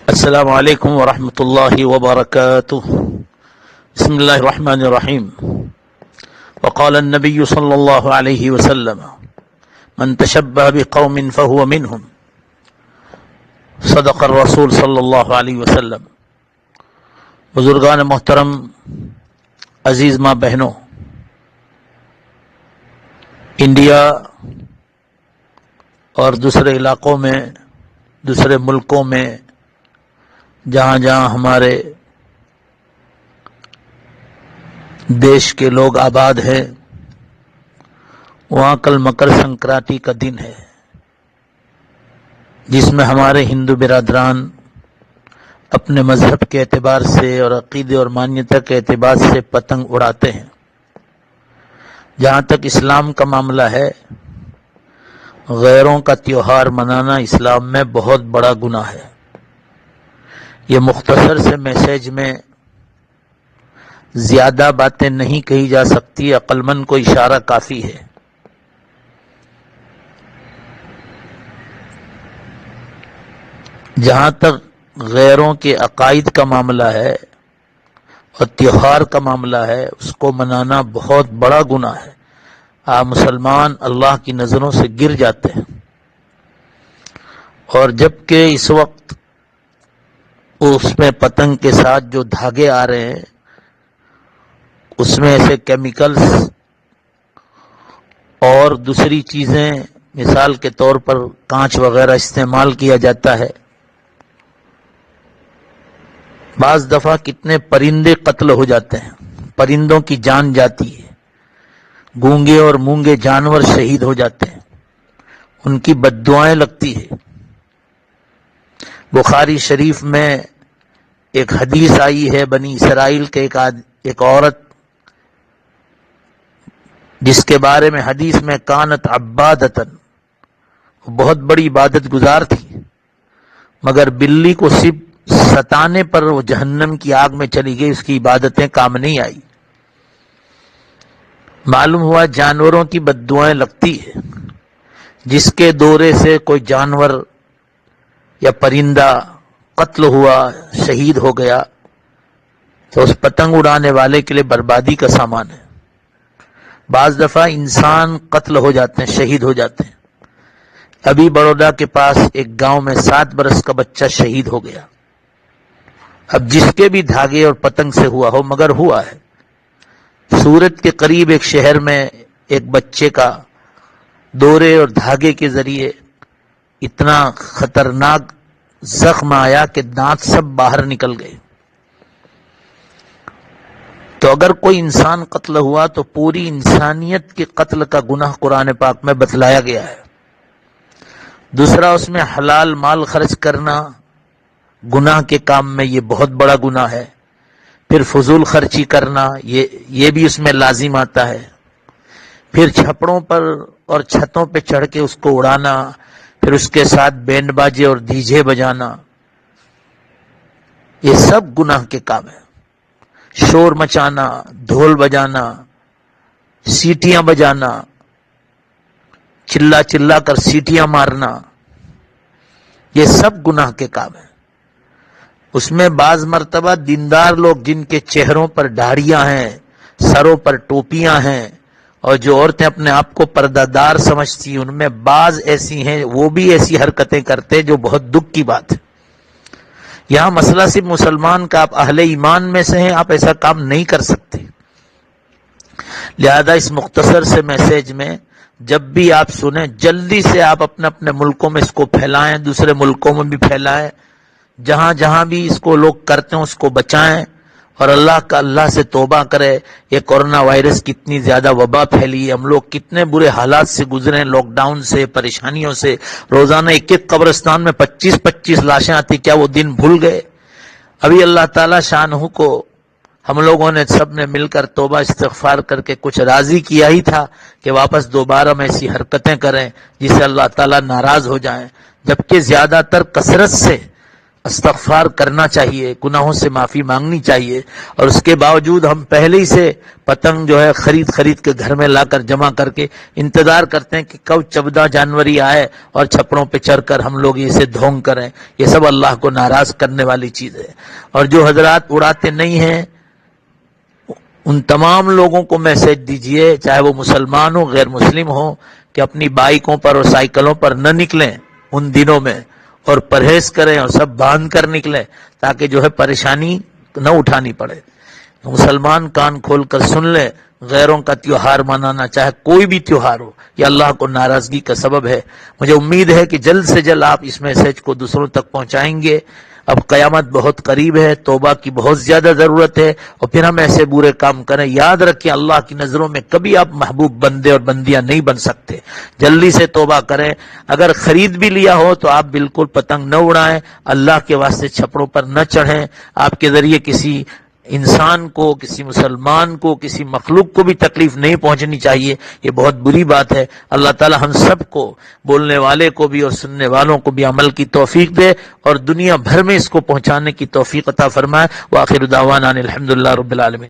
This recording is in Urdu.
السلام علیکم ورحمۃ اللہ وبرکاتہ. بسم اللہ الرحمن الرحیم. وقال النبی صلی اللہ علیہ وسلم من تشبہ بقوم فهو منهم. صدق الرسول صلی اللہ علیہ وسلم. بزرگان محترم، عزیز ماں بہنوں، انڈیا اور دوسرے علاقوں میں، دوسرے ملکوں میں جہاں جہاں ہمارے دیش کے لوگ آباد ہیں، وہاں کل مکر سنکرانتی کا دن ہے، جس میں ہمارے ہندو برادران اپنے مذہب کے اعتبار سے اور عقیدے اور مانیتا کے اعتبار سے پتنگ اڑاتے ہیں. جہاں تک اسلام کا معاملہ ہے، غیروں کا تیوہار منانا اسلام میں بہت بڑا گناہ ہے. یہ مختصر سے میسج میں زیادہ باتیں نہیں کہی جا سکتی، عقل مند کو اشارہ کافی ہے. جہاں تک غیروں کے عقائد کا معاملہ ہے اور تیوہار کا معاملہ ہے، اس کو منانا بہت بڑا گناہ ہے. آپ مسلمان اللہ کی نظروں سے گر جاتے ہیں. اور جبکہ اس وقت اس میں پتنگ کے ساتھ جو دھاگے آ رہے ہیں، اس میں ایسے کیمیکلز اور دوسری چیزیں، مثال کے طور پر کانچ وغیرہ استعمال کیا جاتا ہے. بعض دفعہ کتنے پرندے قتل ہو جاتے ہیں، پرندوں کی جان جاتی ہے، گونگے اور مونگے جانور شہید ہو جاتے ہیں، ان کی بددعائیں لگتی ہے. بخاری شریف میں ایک حدیث آئی ہے، بنی اسرائیل کے ایک عورت، جس کے بارے میں حدیث میں کانت عبادتن، بہت بڑی عبادت گزار تھی، مگر بلی کو صرف ستانے پر وہ جہنم کی آگ میں چلی گئی، اس کی عبادتیں کام نہیں آئی. معلوم ہوا جانوروں کی بددعائیں لگتی ہے. جس کے دورے سے کوئی جانور یا پرندہ قتل ہوا، شہید ہو گیا، تو اس پتنگ اڑانے والے کے لیے بربادی کا سامان ہے. بعض دفعہ انسان قتل ہو جاتے ہیں، شہید ہو جاتے ہیں. ابھی بڑودہ کے پاس ایک گاؤں میں 7 برس کا بچہ شہید ہو گیا. اب جس کے بھی دھاگے اور پتنگ سے ہوا ہو، مگر ہوا ہے. سورت کے قریب ایک شہر میں ایک بچے کا دورے اور دھاگے کے ذریعے اتنا خطرناک زخم آیا کہ دانت سب باہر نکل گئے. تو اگر کوئی انسان قتل ہوا تو پوری انسانیت کے قتل کا گناہ قرآن پاک میں بتلایا گیا ہے. دوسرا، اس میں حلال مال خرچ کرنا گناہ کے کام میں یہ بہت بڑا گناہ ہے. پھر فضول خرچی کرنا، یہ بھی اس میں لازم آتا ہے. پھر چھپڑوں پر اور چھتوں پہ چڑھ کے اس کو اڑانا، پھر اس کے ساتھ بینڈ باجے اور ڈیجے بجانا، یہ سب گناہ کے کام ہیں. شور مچانا، ڈھول بجانا، سیٹیاں بجانا، چلا چلا کر سیٹیاں مارنا، یہ سب گناہ کے کام ہیں. اس میں بعض مرتبہ دیندار لوگ جن کے چہروں پر داڑھیاں ہیں، سروں پر ٹوپیاں ہیں، اور جو عورتیں اپنے آپ کو پردہ دار سمجھتی ہیں، ان میں بعض ایسی ہیں وہ بھی ایسی حرکتیں کرتے جو بہت دکھ کی بات ہے. یہاں مسئلہ صرف مسلمان کا، آپ اہل ایمان میں سے ہیں، آپ ایسا کام نہیں کر سکتے. لہذا اس مختصر سے میسج میں جب بھی آپ سنیں، جلدی سے آپ اپنے اپنے ملکوں میں اس کو پھیلائیں، دوسرے ملکوں میں بھی پھیلائیں. جہاں جہاں بھی اس کو لوگ کرتے ہیں اس کو بچائیں، اور اللہ سے توبہ کرے. یہ کورونا وائرس کتنی زیادہ وبا پھیلی ہے، ہم لوگ کتنے برے حالات سے گزرے ہیں، لاک ڈاؤن سے، پریشانیوں سے. روزانہ ایک قبرستان میں 25 لاشیں آتی، کیا وہ دن بھول گئے؟ ابھی اللہ تعالیٰ شانہ کو ہم لوگوں نے سب نے مل کر توبہ استغفار کر کے کچھ راضی کیا ہی تھا کہ واپس دوبارہ میں ایسی حرکتیں کریں جس سے اللہ تعالیٰ ناراض ہو جائیں. جبکہ زیادہ تر کثرت سے استغفار کرنا چاہیے، گناہوں سے معافی مانگنی چاہیے، اور اس کے باوجود ہم پہلے ہی سے پتنگ جو ہے خرید کے گھر میں لا کر جمع کر کے انتظار کرتے ہیں کہ کب 14 جنوری آئے اور چھپڑوں پہ چڑھ کر ہم لوگ اسے ڈھونگ کریں. یہ سب اللہ کو ناراض کرنے والی چیز ہے. اور جو حضرات اڑاتے نہیں ہیں ان تمام لوگوں کو میسج دیجئے، چاہے وہ مسلمان ہو غیر مسلم ہو، کہ اپنی بائکوں پر اور سائیکلوں پر نہ نکلیں ان دنوں میں، اور پرہیز کریں اور سب باندھ کر نکلیں تاکہ جو ہے پریشانی نہ اٹھانی پڑے. مسلمان کان کھول کر سن لیں، غیروں کا تیوہار منانا چاہے کوئی بھی تیوہار ہو یہ اللہ کو ناراضگی کا سبب ہے. مجھے امید ہے کہ جلد سے جلد آپ اس میسج کو دوسروں تک پہنچائیں گے. اب قیامت بہت قریب ہے، توبہ کی بہت زیادہ ضرورت ہے، اور پھر ہم ایسے برے کام کریں. یاد رکھیں اللہ کی نظروں میں کبھی آپ محبوب بندے اور بندیاں نہیں بن سکتے. جلدی سے توبہ کریں. اگر خرید بھی لیا ہو تو آپ بالکل پتنگ نہ اڑائیں، اللہ کے واسطے چھپڑوں پر نہ چڑھیں. آپ کے ذریعے کسی انسان کو، کسی مسلمان کو، کسی مخلوق کو بھی تکلیف نہیں پہنچنی چاہیے. یہ بہت بری بات ہے. اللہ تعالی ہم سب کو، بولنے والے کو بھی اور سننے والوں کو بھی عمل کی توفیق دے اور دنیا بھر میں اس کو پہنچانے کی توفیق عطا فرمائے. وآخر دعوانا الحمدللہ رب العالمین.